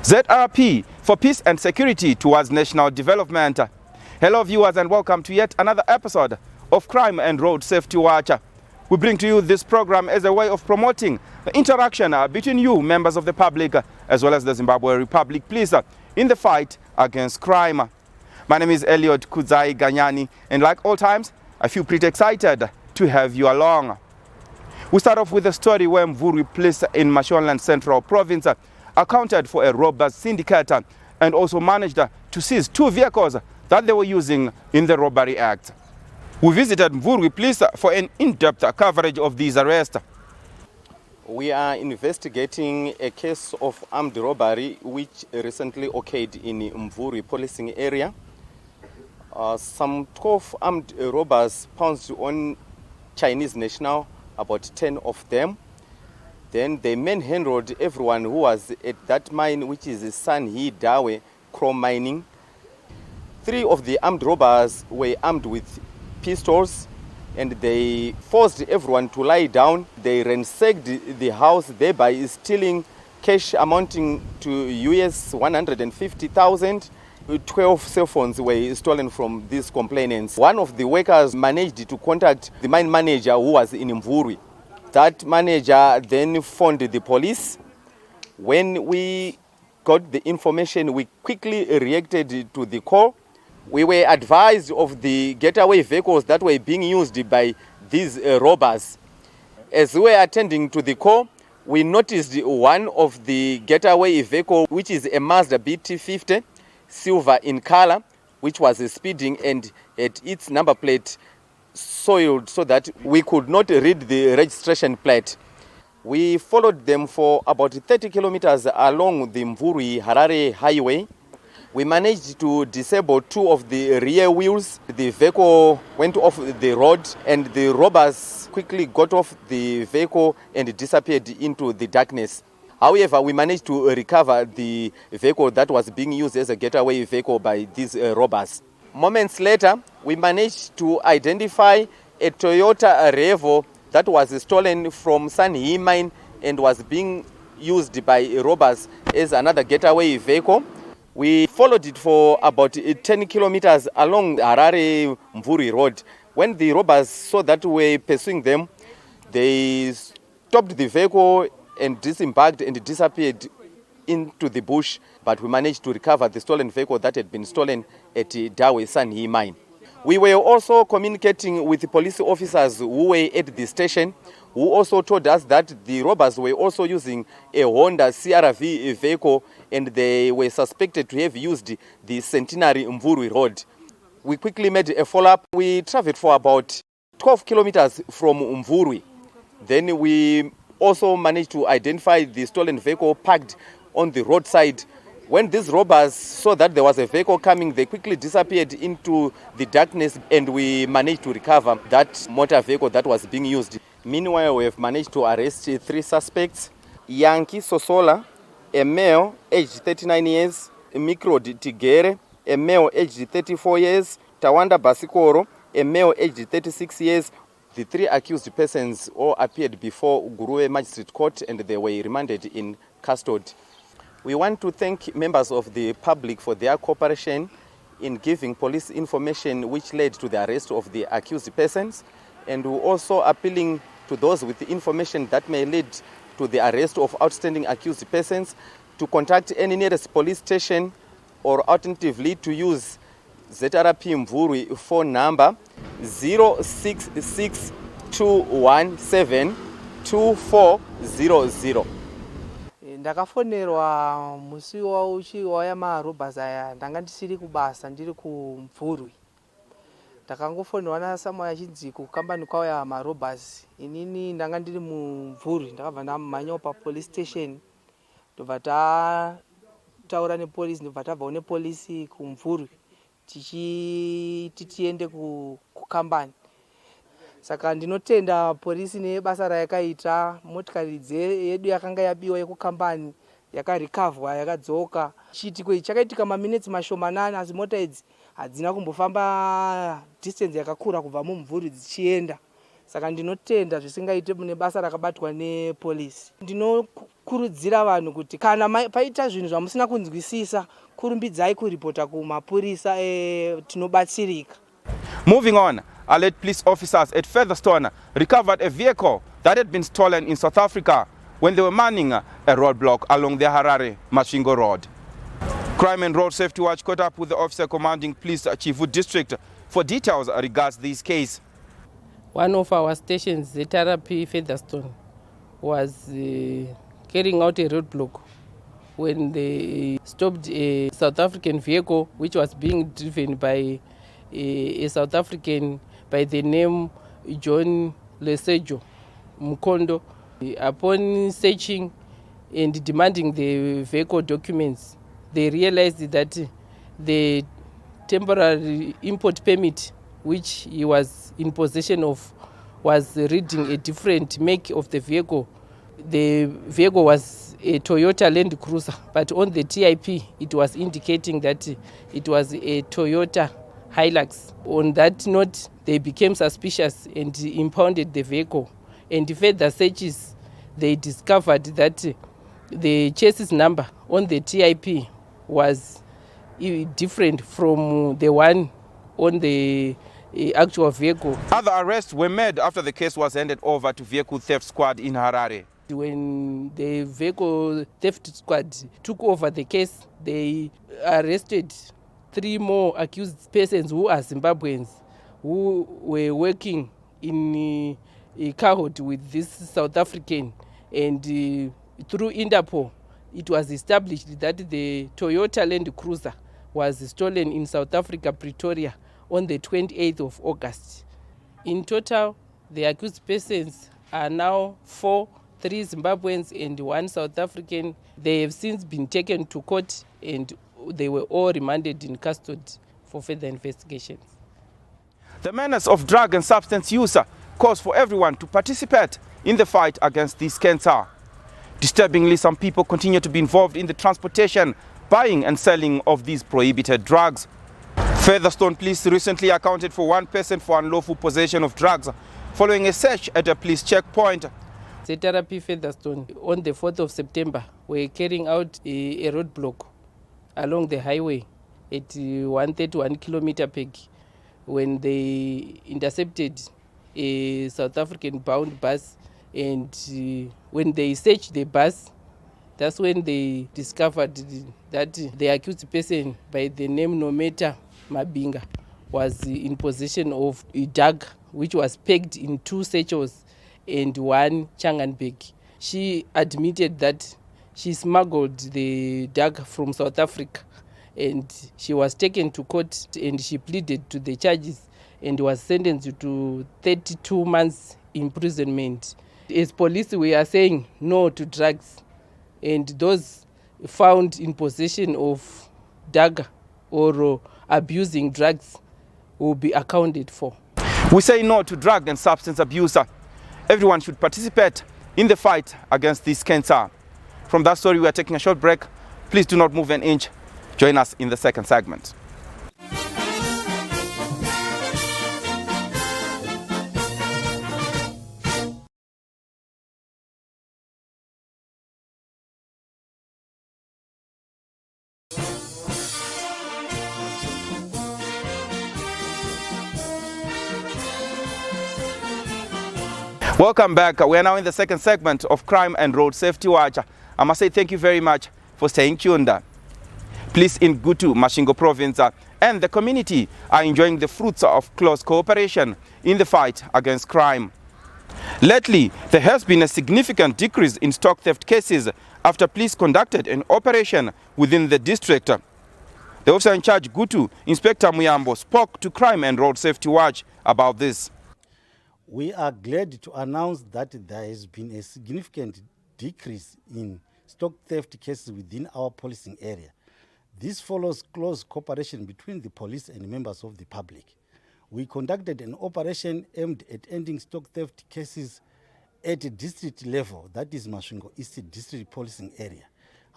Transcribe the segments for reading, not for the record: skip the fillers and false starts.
ZRP for peace and security towards national development. Hello viewers and welcome to yet another episode of Crime and Road Safety Watch. We bring to you this program as a way of promoting the interaction between you, members of the public, as well as the Zimbabwe Republic Police in the fight against crime. My name is Elliot Kudzai Ganyani, and like all times, I feel pretty excited to have you along. We start off with a story where Mvurwi Police in Mashonaland Central Province accounted for a robust syndicate and also managed to seize 2 vehicles that they were using in the Robbery Act. We visited Mvurwi Police for an in-depth coverage of these arrests. We are investigating a case of armed robbery which recently occurred in Mvurwi policing area. Some 12 armed robbers pounced on Chinese national, about 10 of them. Then they manhandled everyone who was at that mine, which is Sanhi Dawe chrome mining. 3 of the armed robbers were armed with pistols, and they forced everyone to lie down. They ransacked the house, thereby stealing cash amounting to US 150,000. 12 cell phones were stolen from these complainants. One of the workers managed to contact the mine manager who was in Mvurwi. That manager then phoned the police. When we got the information, we quickly reacted to the call. We were advised of the getaway vehicles that were being used by these robbers. As we were attending to the call, we noticed one of the getaway vehicle, which is a Mazda BT50, silver in color, which was speeding and at its number plate soiled so that we could not read the registration plate. We followed them for about 30 kilometers along the Mvurwi-Harare highway. We managed to disable 2 of the rear wheels. The vehicle went off the road and the robbers quickly got off the vehicle and disappeared into the darkness. However, we managed to recover the vehicle that was being used as a getaway vehicle by these robbers. Moments later, we managed to identify a Toyota Revo that was stolen from Sanhi mine and was being used by robbers as another getaway vehicle. We followed it for about 10 kilometers along Harare Mvurwi road. When the robbers saw that we were pursuing them, they stopped the vehicle and disembarked and disappeared into the bush, but we managed to recover the stolen vehicle that had been stolen at Dawe Sanhi mine. We were also communicating with the police officers who were at the station, who also told us that the robbers were also using a Honda CRV vehicle and they were suspected to have used the Centenary Mvurwi road. We quickly made a follow-up. We traveled for about 12 kilometers from Mvurwi. Then we also managed to identify the stolen vehicle parked on the roadside. When these robbers saw that there was a vehicle coming, they quickly disappeared into the darkness and we managed to recover that motor vehicle that was being used. Meanwhile, we have managed to arrest 3 suspects. Yankee Sosola, a male aged 39 years, Mikrod Tigere, a male aged 34 years, Tawanda Basikoro, a male aged 36 years. The 3 accused persons all appeared before Guruwe Magistrate Court and they were remanded in custody. We want to thank members of the public for their cooperation in giving police information which led to the arrest of the accused persons, and we're also appealing to those with the information that may lead to the arrest of outstanding accused persons to contact any nearest police station or alternatively to use ZRP Mvurwi phone number 0662172400. Ndakafonerwa musi wauchiwaya marobhers aya ndanga ndisiri kubasa ndiri kuMvurwi. Ndakangofonerwa naSamuel achinzi kukambani kwauya marobhers. Inini ndanga ndiri muMvurwi, ndakabva ndamhanya papolice station. Ndobva taura nepolice, ndobva tabvawo nepolice kuMvurwi tichiende kukambani. Saka ndinotenda polisi nebasa rayakaita. Motikari yedu yakanga yabiwa yekukambani yakarikavwa yakadzoka. Chitiko ichi chakaitika maminutes mashomanana asi mota idzi hadzina kumbofamba distance yakakura kubva muMvurwi dzichienda. Saka ndinotenda zvisingaite mune basa rakabatwa nepolisi. kurudzira vanhu kuti kana paita zvinhu zvamusina kunzwisisa kurumbidzai kuripota kumapurisa tinobatsirika. Moving on, alert police officers at Featherstone recovered a vehicle that had been stolen in South Africa when they were manning a roadblock along the Harare-Masvingo Road. Crime and Road Safety Watch caught up with the officer commanding Police Chifu District for details regards this case. One of our stations, ZRP Featherstone, was carrying out a roadblock when they stopped a South African vehicle which was being driven by a South African by the name John Lesejo Mukondo. Upon searching and demanding the vehicle documents, they realized that the temporary import permit which he was in possession of was reading a different make of the vehicle. The vehicle was a Toyota Land Cruiser, but on the TIP it was indicating that it was a Toyota Hilux. On that note, they became suspicious and impounded the vehicle. And further searches, they discovered that the chassis number on the TIP was different from the one on the actual vehicle. Other arrests were made after the case was handed over to Vehicle Theft Squad in Harare. When the Vehicle Theft Squad took over the case, they arrested 3 more accused persons who are Zimbabweans who were working in a cohort with this South African, and through Interpol it was established that the Toyota Land Cruiser was stolen in South Africa, Pretoria, on the 28th of August. In total, the accused persons are now 4, 3 Zimbabweans and 1 South African. They have since been taken to court and they were all remanded in custody for further investigations. The menace of drug and substance use calls for everyone to participate in the fight against this cancer. Disturbingly, some people continue to be involved in the transportation, buying and selling of these prohibited drugs. Featherstone police recently accounted for 1 person for unlawful possession of drugs following a search at a police checkpoint. ZRP Featherstone on the 4th of September were carrying out a roadblock along the highway at 131 kilometer peg when they intercepted a South African bound bus, and when they searched the bus, that's when they discovered that the accused person by the name Nometa Mabinga was in possession of a dagger which was pegged in 2 satchels and 1 changan bag. She admitted that she smuggled the dagger from South Africa, and she was taken to court and she pleaded to the charges and was sentenced to 32 months imprisonment. As police, we are saying no to drugs, and those found in possession of dagger or abusing drugs will be accounted for. We say no to drug and substance abuse. Everyone should participate in the fight against this cancer. From that story, we are taking a short break. Please do not move an inch. Join us in the second segment. Welcome back. We are now in the second segment of Crime and Road Safety Watch. I must say thank you very much for staying tuned. Police in Gutu, Masvingo province, and the community are enjoying the fruits of close cooperation in the fight against crime. Lately, there has been a significant decrease in stock theft cases after police conducted an operation within the district. The officer in charge, Gutu, Inspector Muyambo, spoke to Crime and Road Safety Watch about this. We are glad to announce that there has been a significant decrease in stock theft cases within our policing area. This follows close cooperation between the police and members of the public. We conducted an operation aimed at ending stock theft cases at a district level, that is Masvingo East District Policing Area.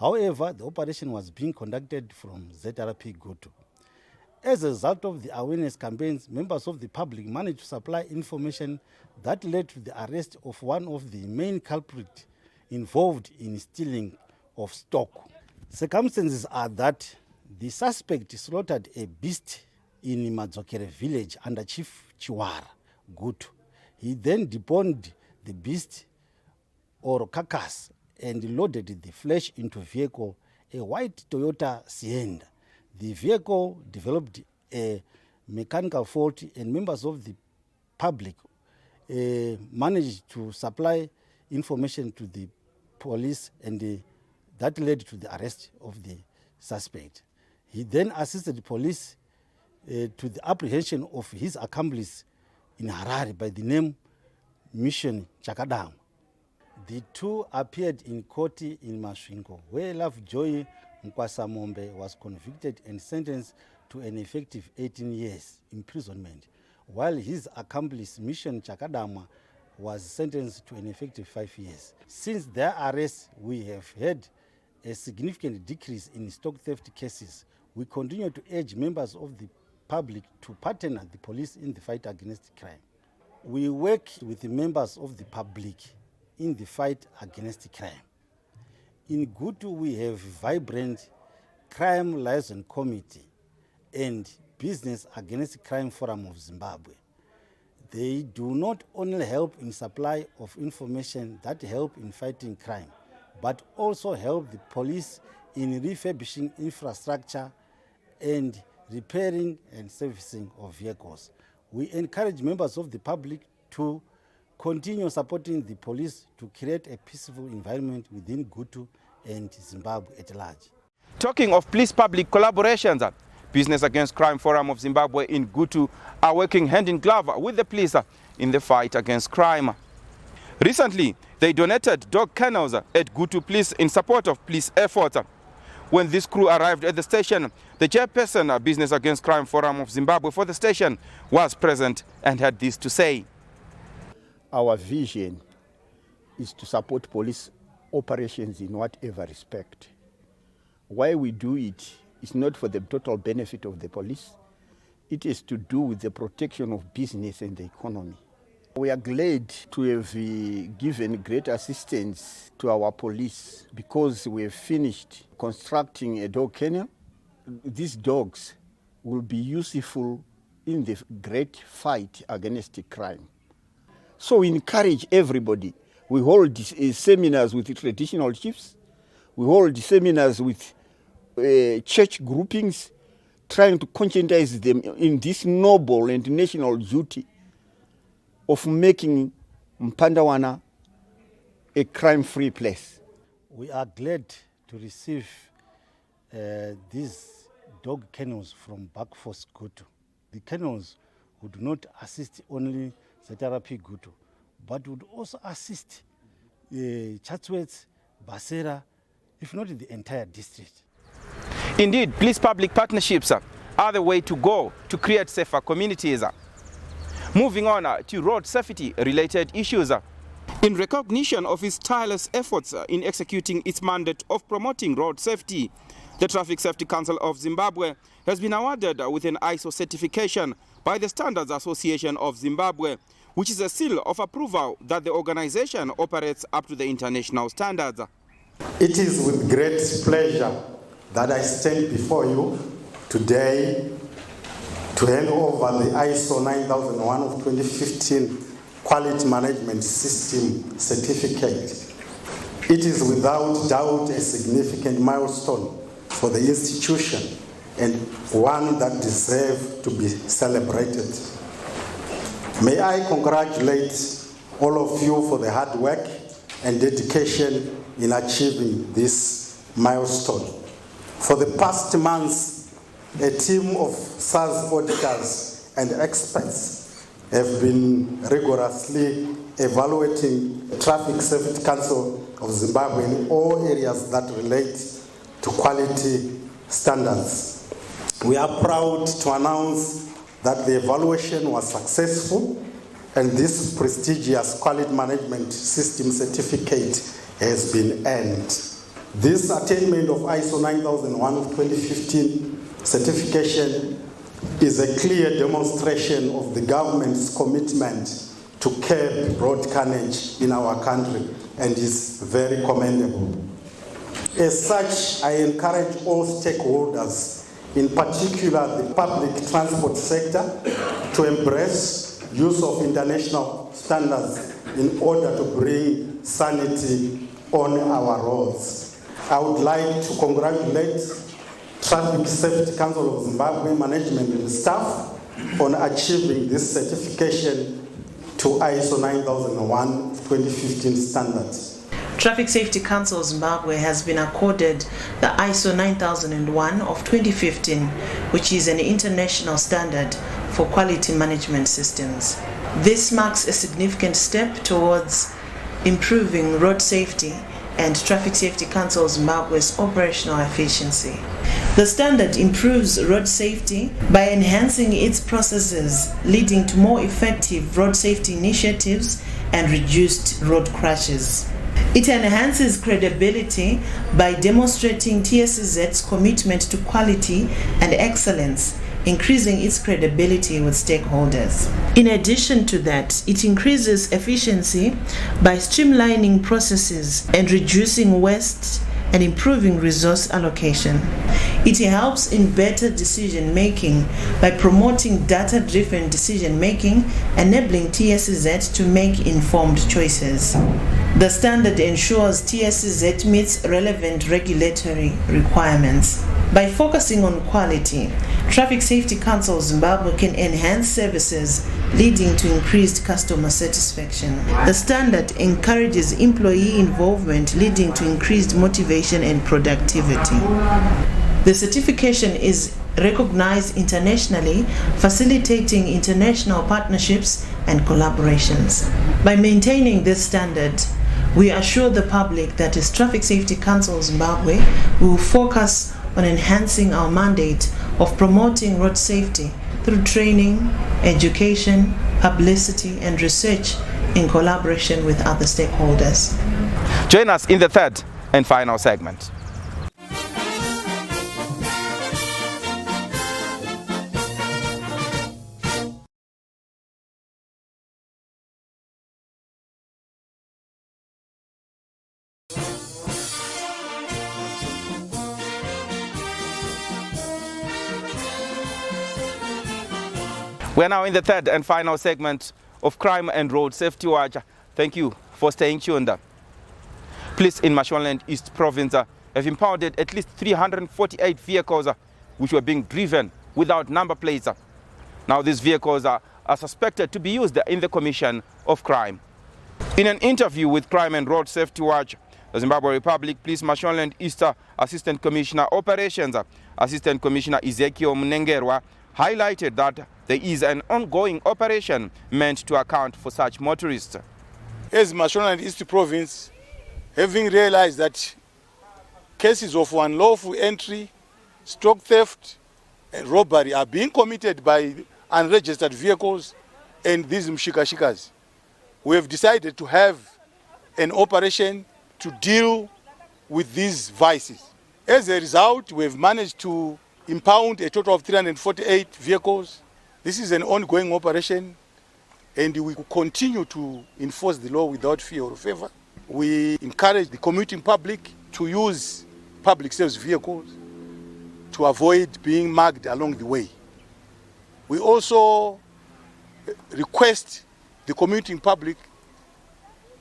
However, the operation was being conducted from ZRP Gutu. As a result of the awareness campaigns, members of the public managed to supply information that led to the arrest of one of the main culprits involved in stealing of stock. Circumstances are that the suspect slaughtered a beast in Madzokere village under Chief Chiwara, Gutu. He then deboned the beast or carcass and loaded the flesh into vehicle, a white Toyota Sienna. The vehicle developed a mechanical fault and members of the public managed to supply information to the police, and that led to the arrest of the suspect. He then assisted the police to the apprehension of his accomplice in Harare by the name Mission Chakadam. The two appeared in court in Masvingo, where Lovejoy Nkwasamombe was convicted and sentenced to an effective 18 years imprisonment, while his accomplice Mission Chakadama was sentenced to an effective 5 years. Since their arrest, we have had a significant decrease in stock theft cases. We continue to urge members of the public to partner the police in the fight against crime. We work with the members of the public in the fight against crime. In Gutu, we have vibrant crime liaison committee and business against crime forum of Zimbabwe. They do not only help in supply of information that help in fighting crime, but also help the police in refurbishing infrastructure and repairing and servicing of vehicles. We encourage members of the public to continue supporting the police to create a peaceful environment within Gutu and Zimbabwe at large. Talking of police-public collaborations, Business Against Crime Forum of Zimbabwe in Gutu are working hand in glove with the police in the fight against crime. Recently, they donated dog kennels at Gutu Police in support of police efforts. When this crew arrived at the station, the chairperson of Business Against Crime Forum of Zimbabwe for the station was present and had this to say. Our vision is to support police operations in whatever respect. Why we do it is not for the total benefit of the police. It is to do with the protection of business and the economy. We are glad to have given great assistance to our police because we have finished constructing a dog kennel. These dogs will be useful in the great fight against crime. So we encourage everybody. We hold seminars with the traditional chiefs. We hold seminars with church groupings, trying to conscientize them in this noble and national duty of making Mpandawana a crime-free place. We are glad to receive these dog kennels from Backforce Gutu. The kennels would not assist only ZRP Gutu, but would also assist Chatsworth, Basera, if not the entire district. Indeed, police-public partnerships are the way to go to create safer communities. Moving on to road safety-related issues. In recognition of its tireless efforts in executing its mandate of promoting road safety, the Traffic Safety Council of Zimbabwe has been awarded with an ISO certification by the Standards Association of Zimbabwe, which is a seal of approval that the organization operates up to the international standards. It is with great pleasure that I stand before you today to hand over the ISO 9001 of 2015 Quality Management System certificate. It is without doubt a significant milestone for the institution and one that deserves to be celebrated. May I congratulate all of you for the hard work and dedication in achieving this milestone. For the past months, a team of SARS auditors and experts have been rigorously evaluating the Traffic Safety Council of Zimbabwe in all areas that relate to quality standards. We are proud to announce that the evaluation was successful and this prestigious quality management system certificate has been earned. This attainment of ISO 9001 of 2015 certification is a clear demonstration of the government's commitment to curb road carnage in our country and is very commendable. As such, I encourage all stakeholders, in particular the public transport sector, to embrace use of international standards in order to bring sanity on our roads. I would like to congratulate Traffic Safety Council of Zimbabwe management and staff on achieving this certification to ISO 9001-2015 standards. Traffic Safety Council Zimbabwe has been accorded the ISO 9001 of 2015, which is an international standard for quality management systems. This marks a significant step towards improving road safety and Traffic Safety Council Zimbabwe's operational efficiency. The standard improves road safety by enhancing its processes, leading to more effective road safety initiatives and reduced road crashes. It enhances credibility by demonstrating TSZ's commitment to quality and excellence, increasing its credibility with stakeholders. In addition to that, it increases efficiency by streamlining processes and reducing waste and improving resource allocation. It helps in better decision making by promoting data-driven decision making, enabling TSZ to make informed choices. The standard ensures TSZ meets relevant regulatory requirements. By focusing on quality, Traffic Safety Council Zimbabwe can enhance services, leading to increased customer satisfaction. The standard encourages employee involvement, leading to increased motivation and productivity. The certification is recognized internationally, facilitating international partnerships and collaborations. By maintaining this standard, we assure the public that as Traffic Safety Council Zimbabwe, we will focus on enhancing our mandate of promoting road safety through training, education, publicity, and research in collaboration with other stakeholders. Join us in the third and final segment. We are now in the third and final segment of Crime and Road Safety Watch. Thank you for staying tuned. Police in Mashonaland East Province have impounded at least 348 vehicles which were being driven without number plates. Now these vehicles are suspected to be used in the commission of crime. In an interview with Crime and Road Safety Watch, the Zimbabwe Republic Police Mashonaland East Assistant Commissioner Operations, Assistant Commissioner Ezekiel Mnengerwa, highlighted that there is an ongoing operation meant to account for such motorists. As Mashonaland East Province, having realized that cases of unlawful entry, stock theft and robbery are being committed by unregistered vehicles and these mshikashikas, we have decided to have an operation to deal with these vices. As a result, we have managed to impound a total of 348 vehicles. This is an ongoing operation and we will continue to enforce the law without fear or favor. We encourage the commuting public to use public service vehicles to avoid being mugged along the way. We also request the commuting public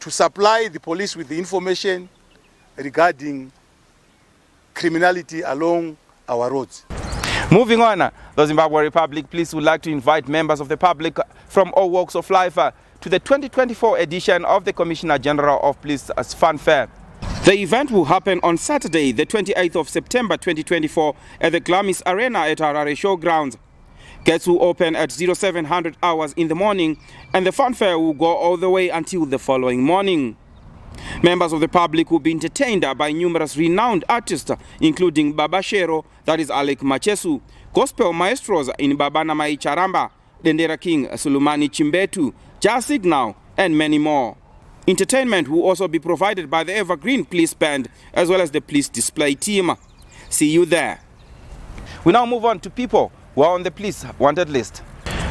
to supply the police with the information regarding criminality along our roads. Moving on, the Zimbabwe Republic Police would like to invite members of the public from all walks of life to the 2024 edition of the Commissioner General of Police Fun Fair. The event will happen on Saturday, the 28th of September 2024 at the Glamis Arena at Harare Showgrounds. Gates will open at 0700 hours in the morning and the fun fair will go all the way until the following morning. Members of the public will be entertained by numerous renowned artists, including Baba Shero, that is Alec Machesu, gospel maestros in Babana Mai Charamba, Dendera King Sulumani Chimbetu, Jazz Signal, and many more. Entertainment will also be provided by the Evergreen Police Band as well as the police display team. See you there. We now move on to people who are on the police wanted list.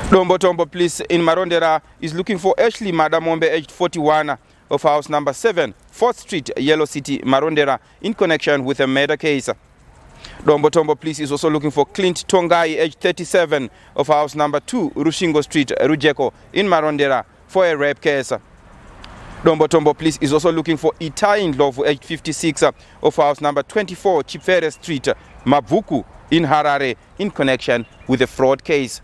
Dombo Police in Marondera is looking for Ashley Madamombe, aged 41, of house number 7, 4th Street, Yellow City, Marondera, in connection with a murder case. Dombo Police is also looking for Clint Tongai, aged 37, of house number 2, Rushingo Street, Rujeko, in Marondera, for a rape case. Dombo Police is also looking for Itai Ndlovu, aged 56, of house number 24, Chipfere Street, Mavuku, in Harare, in connection with a fraud case.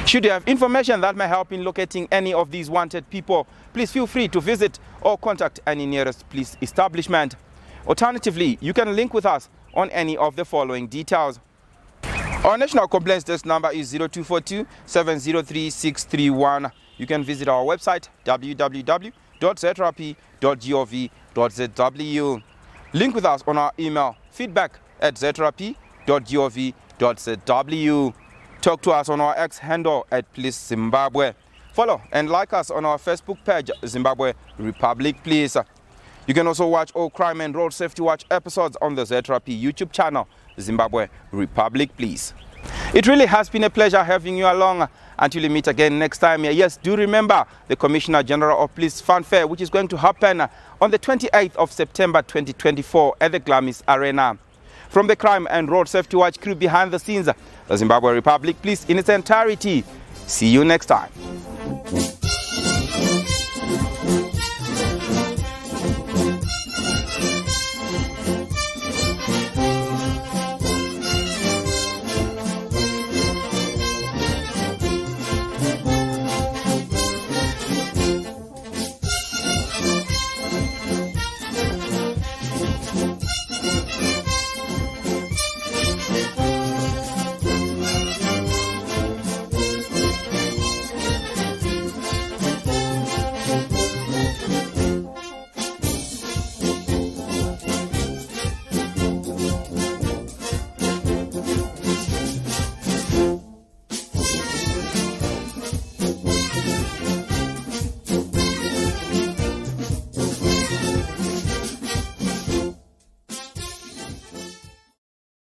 Should you have information that may help in locating any of these wanted people, please feel free to visit or contact any nearest police establishment. Alternatively, you can link with us on any of the following details. Our national complaints desk number is 0242 703 631. You can visit our website www.zrp.gov.zw. Link with us on our email feedback@zrp.gov.zw. Talk to us on our X handle @Police Zimbabwe. Follow and like us on our Facebook page, Zimbabwe Republic Police. You can also watch all Crime and Road Safety Watch episodes on the ZRP YouTube channel, Zimbabwe Republic Police. It really has been a pleasure having you along. Until we meet again next time. Yes, do remember the Commissioner General of Police Fanfare, which is going to happen on the 28th of September 2024 at the Glamis Arena. From the Crime and Road Safety Watch crew behind the scenes, the Zimbabwe Republic Police in its entirety. See you next time.